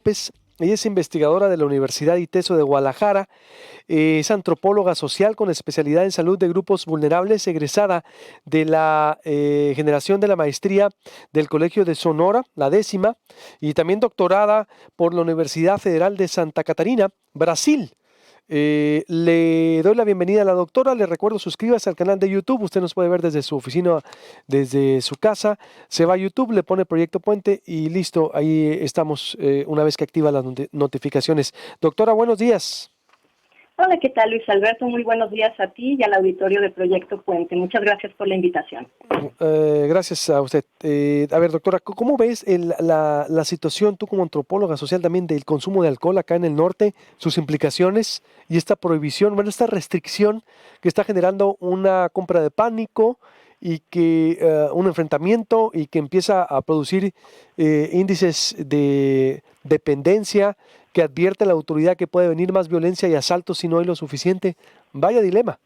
López. Ella es investigadora de la Universidad ITESO de Guadalajara, es antropóloga social con especialidad en salud de grupos vulnerables, egresada de la generación de la maestría del Colegio de Sonora, la 10ª, y también doctorada por la Universidad Federal de Santa Catarina, Brasil. Le doy la bienvenida a la doctora, le recuerdo suscríbase al canal de YouTube, usted nos puede ver desde su oficina, desde su casa, se va a YouTube, le pone Proyecto Puente y listo, ahí estamos una vez que activa las notificaciones. Doctora, buenos días. Hola, ¿qué tal, Luis Alberto? Muy buenos días a ti y al auditorio de Proyecto Puente. Muchas gracias por la invitación. Gracias a usted. A ver, doctora, ¿cómo ves la situación, tú como antropóloga social también, del consumo de alcohol acá en el norte, sus implicaciones y esta prohibición, bueno, esta restricción que está generando una compra de pánico y que un enfrentamiento y que empieza a producir índices de dependencia que advierte la autoridad que puede venir más violencia y asaltos si no hay lo suficiente? Vaya dilema.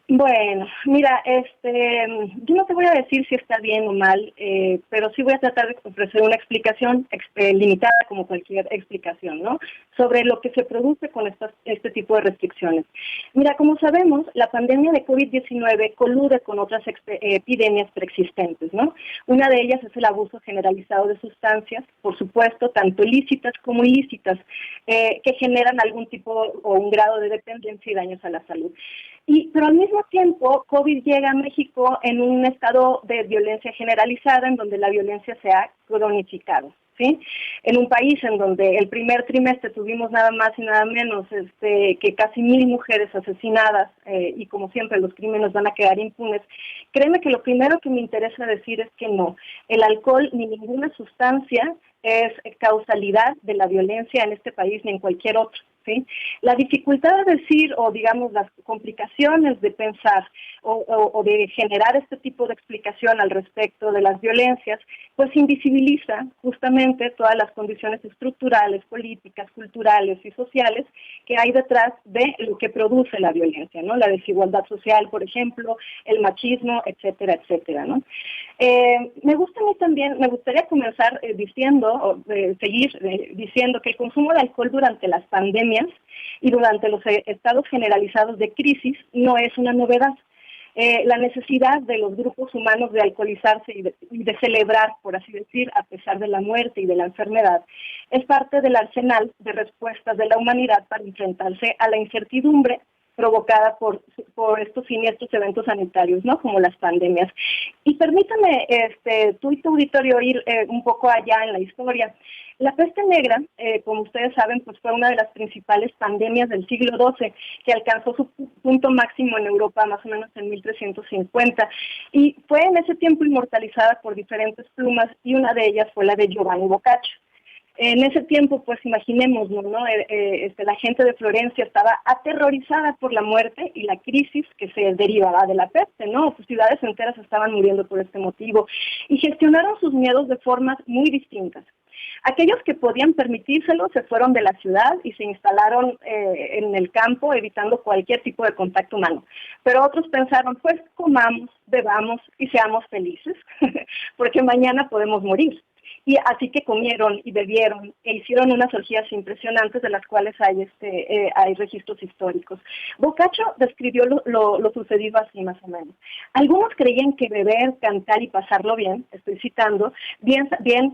Bueno, mira, yo no te voy a decir si está bien o mal, pero sí voy a tratar de ofrecer una explicación limitada, como cualquier explicación, ¿no? Sobre lo que se produce con este tipo de restricciones. Mira, como sabemos, la pandemia de COVID-19 colude con otras epidemias preexistentes, ¿no? Una de ellas es el abuso generalizado de sustancias, por supuesto, tanto lícitas como ilícitas, que generan algún tipo o un grado de dependencia y daños a la salud. Pero al mismo tiempo, COVID llega a México en un estado de violencia generalizada, en donde la violencia se ha cronificado, ¿sí? En un país en donde el primer trimestre tuvimos nada más y nada menos que casi 1,000 mujeres asesinadas, y como siempre los crímenes van a quedar impunes, créeme que lo primero que me interesa decir es que no, el alcohol ni ninguna sustancia es causalidad de la violencia en este país ni en cualquier otro. ¿Sí? La dificultad de decir, o digamos las complicaciones de pensar o de generar este tipo de explicación al respecto de las violencias, pues invisibiliza justamente todas las condiciones estructurales, políticas, culturales y sociales que hay detrás de lo que produce la violencia, ¿no? La desigualdad social, por ejemplo, el machismo, etcétera, etcétera, ¿no? Me gustaría comenzar seguir diciendo que el consumo de alcohol durante las pandemias y durante los estados generalizados de crisis no es una novedad. La necesidad de los grupos humanos de alcoholizarse y de celebrar, por así decir, a pesar de la muerte y de la enfermedad, es parte del arsenal de respuestas de la humanidad para enfrentarse a la incertidumbre provocada por estos siniestros eventos sanitarios, ¿no? Como las pandemias. Y permítame, tú y tu auditorio ir un poco allá en la historia. La peste negra, como ustedes saben, pues fue una de las principales pandemias del siglo XII, que alcanzó su punto máximo en Europa más o menos en 1350, y fue en ese tiempo inmortalizada por diferentes plumas, y una de ellas fue la de Giovanni Boccaccio. En ese tiempo, pues imaginémonos, ¿no? La gente de Florencia estaba aterrorizada por la muerte y la crisis que se derivaba de la peste, ¿no? Sus ciudades enteras estaban muriendo por este motivo y gestionaron sus miedos de formas muy distintas. Aquellos que podían permitírselo se fueron de la ciudad y se instalaron en el campo, evitando cualquier tipo de contacto humano. Pero otros pensaron, pues comamos, bebamos y seamos felices, porque mañana podemos morir. Y así que comieron y bebieron e hicieron unas orgías impresionantes de las cuales hay registros históricos. Boccaccio describió lo sucedido así más o menos. Algunos creían que beber, cantar y pasarlo bien, estoy citando, bien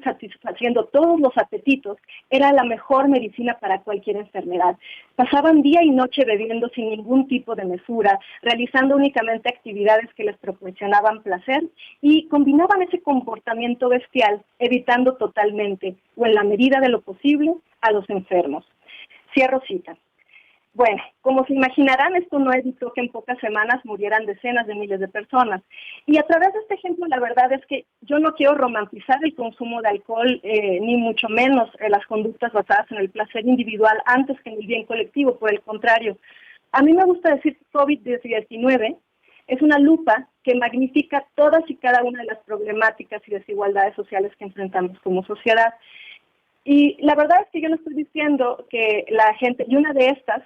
satisfaciendo todos los apetitos, era la mejor medicina para cualquier enfermedad. Pasaban día y noche bebiendo sin ningún tipo de mesura, realizando únicamente actividades que les proporcionaban placer y combinaban ese comportamiento bestial, evitando totalmente o en la medida de lo posible a los enfermos. Cierro cita. Bueno, como se imaginarán, esto no evitó que en pocas semanas murieran decenas de miles de personas. Y a través de este ejemplo, la verdad es que yo no quiero romantizar el consumo de alcohol, ni mucho menos las conductas basadas en el placer individual antes que en el bien colectivo. Por el contrario, a mí me gusta decir que COVID-19 es una lupa que magnifica todas y cada una de las problemáticas y desigualdades sociales que enfrentamos como sociedad. Y la verdad es que yo no estoy diciendo que la gente, y una de estas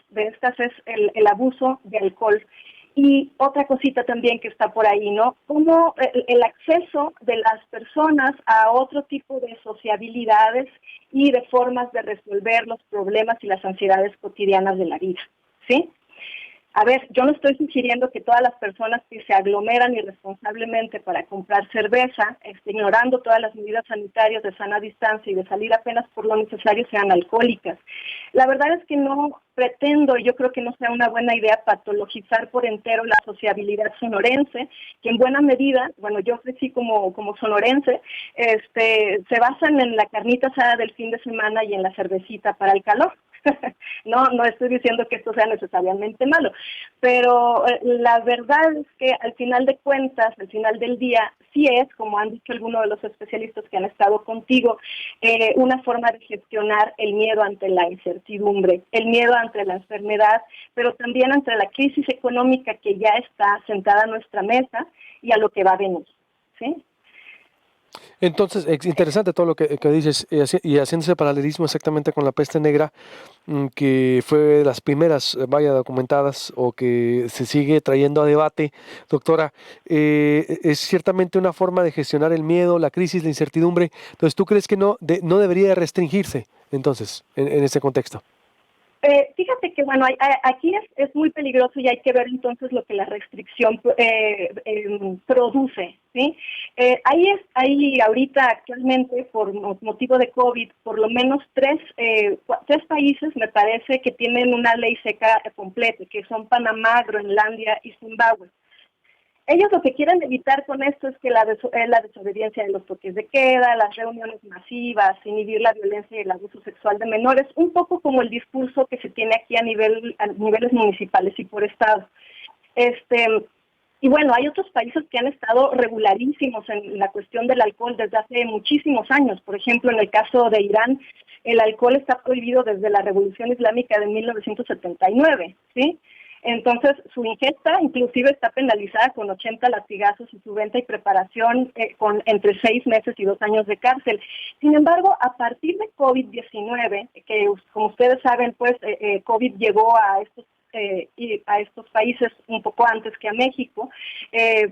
es el abuso de alcohol. Y otra cosita también que está por ahí, ¿no? Como el acceso de las personas a otro tipo de sociabilidades y de formas de resolver los problemas y las ansiedades cotidianas de la vida, ¿sí? A ver, yo no estoy sugiriendo que todas las personas que se aglomeran irresponsablemente para comprar cerveza, ignorando todas las medidas sanitarias de sana distancia y de salir apenas por lo necesario, sean alcohólicas. La verdad es que no pretendo, y yo creo que no sea una buena idea patologizar por entero la sociabilidad sonorense, que en buena medida, bueno, yo crecí como sonorense, se basan en la carnita asada del fin de semana y en la cervecita para el calor. No estoy diciendo que esto sea necesariamente malo, pero la verdad es que al final de cuentas, al final del día, sí es, como han dicho algunos de los especialistas que han estado contigo, una forma de gestionar el miedo ante la incertidumbre, el miedo ante la enfermedad, pero también ante la crisis económica que ya está sentada a nuestra mesa y a lo que va a venir, ¿sí? Entonces, es interesante todo lo que dices y haciendo ese paralelismo exactamente con la peste negra, que fue de las primeras, vaya, documentadas o que se sigue trayendo a debate, doctora, es ciertamente una forma de gestionar el miedo, la crisis, la incertidumbre. Entonces, ¿tú crees que no debería de restringirse, entonces, en ese contexto? Fíjate que, bueno, aquí es muy peligroso y hay que ver entonces lo que la restricción produce, ¿sí? Hay ahorita actualmente, por motivo de COVID, por lo menos tres países, me parece, que tienen una ley seca completa, que son Panamá, Groenlandia y Zimbabue. Ellos lo que quieren evitar con esto es que la desobediencia de los toques de queda, las reuniones masivas, inhibir la violencia y el abuso sexual de menores, un poco como el discurso que se tiene aquí a niveles municipales y por estado. Y bueno, hay otros países que han estado regularísimos en la cuestión del alcohol desde hace muchísimos años. Por ejemplo, en el caso de Irán, el alcohol está prohibido desde la Revolución Islámica de 1979, ¿sí? Entonces, su ingesta inclusive está penalizada con 80 latigazos y su venta y preparación con entre 6 meses y 2 años de cárcel. Sin embargo, a partir de COVID-19, que como ustedes saben, pues COVID llegó a estos países un poco antes que a México,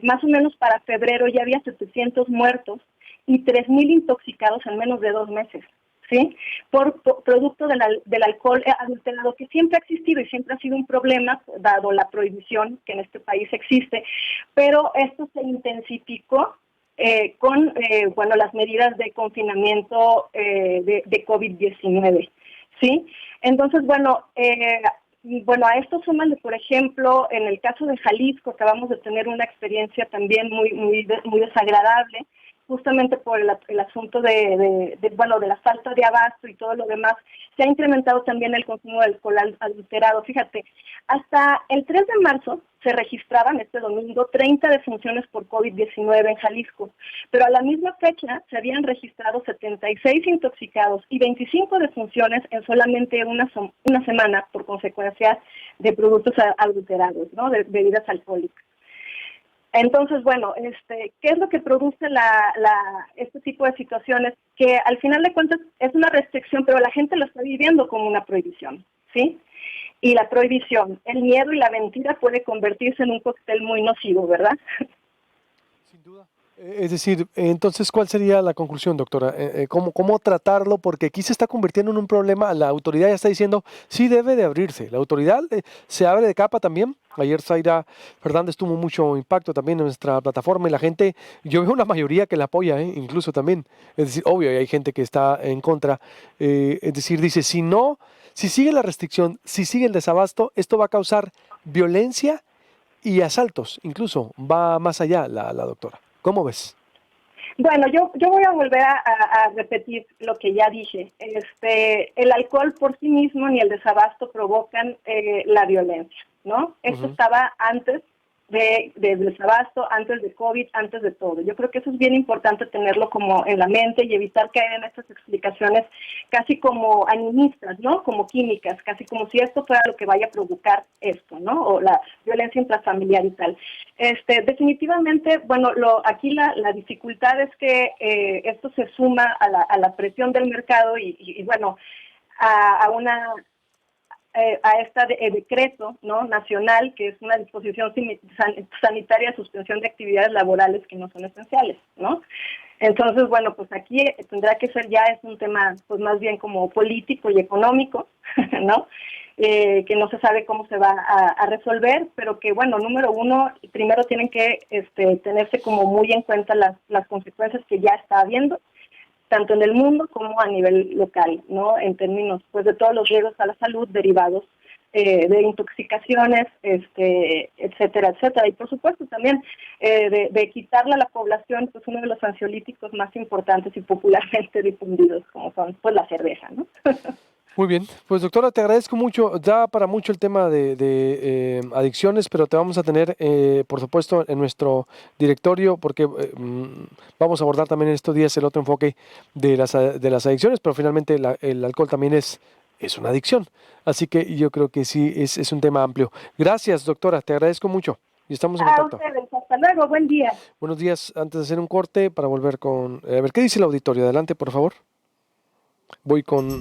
más o menos para febrero ya había 700 muertos y 3,000 intoxicados en menos de 2 meses. ¿Sí? Por producto del alcohol adulterado, que siempre ha existido y siempre ha sido un problema, dado la prohibición que en este país existe, pero esto se intensificó con las medidas de confinamiento de COVID-19, ¿sí? Entonces, a esto súmale, por ejemplo, en el caso de Jalisco, acabamos de tener una experiencia también muy desagradable, justamente por el asunto de la falta de abasto y todo lo demás. Se ha incrementado también el consumo de alcohol adulterado. Fíjate, hasta el 3 de marzo se registraban este domingo 30 defunciones por COVID-19 en Jalisco, pero a la misma fecha se habían registrado 76 intoxicados y 25 defunciones en solamente una semana por consecuencia de productos adulterados, ¿no? De bebidas alcohólicas. Entonces, ¿qué es lo que produce este tipo de situaciones? Que al final de cuentas es una restricción, pero la gente lo está viviendo como una prohibición, ¿sí? Y la prohibición, el miedo y la mentira puede convertirse en un cóctel muy nocivo, ¿verdad? Sin duda. Es decir, entonces, ¿cuál sería la conclusión, doctora? ¿Cómo tratarlo? Porque aquí se está convirtiendo en un problema. La autoridad ya está diciendo, sí debe de abrirse. La autoridad se abre de capa también. Ayer Zaira Fernández tuvo mucho impacto también en nuestra plataforma y la gente, yo veo una mayoría que la apoya, incluso también. Es decir, obvio, hay gente que está en contra. Es decir, dice, si sigue la restricción, si sigue el desabasto, esto va a causar violencia y asaltos. Incluso va más allá la doctora. ¿Cómo ves? Bueno, yo voy a volver a repetir lo que ya dije. El alcohol por sí mismo ni el desabasto provocan la violencia, ¿no? Esto Ujú. estaba antes del desabasto, antes de COVID, antes de todo. Yo creo que eso es bien importante tenerlo como en la mente y evitar caer en estas explicaciones casi como animistas, ¿no? Como químicas, casi como si esto fuera lo que vaya a provocar esto, ¿no? O la violencia intrafamiliar y tal. Definitivamente, aquí la dificultad es que esto se suma a la presión del mercado y a una a este decreto, ¿no?, nacional, que es una disposición sanitaria de suspensión de actividades laborales que no son esenciales, ¿no? Entonces, bueno, pues aquí tendrá que ser ya, es un tema pues más bien como político y económico, ¿no? Que no se sabe cómo se va a resolver, pero que, bueno, número uno, primero tienen que tenerse como muy en cuenta las consecuencias que ya está habiendo, tanto en el mundo como a nivel local, ¿no? En términos pues de todos los riesgos a la salud derivados de intoxicaciones, etcétera, etcétera. Y por supuesto también de quitarle a la población pues uno de los ansiolíticos más importantes y popularmente difundidos, como son pues la cerveza, ¿no? Muy bien, pues doctora, te agradezco mucho. Da para mucho el tema de adicciones, pero te vamos a tener, por supuesto, en nuestro directorio, porque vamos a abordar también en estos días el otro enfoque de las adicciones, pero finalmente el alcohol también es una adicción. Así que yo creo que sí, es un tema amplio. Gracias, doctora, te agradezco mucho y estamos en A contacto. ustedes, hasta luego, buen día. Buenos días. Antes de hacer un corte para volver con... a ver, ¿qué dice el auditorio? Adelante, por favor. Voy con...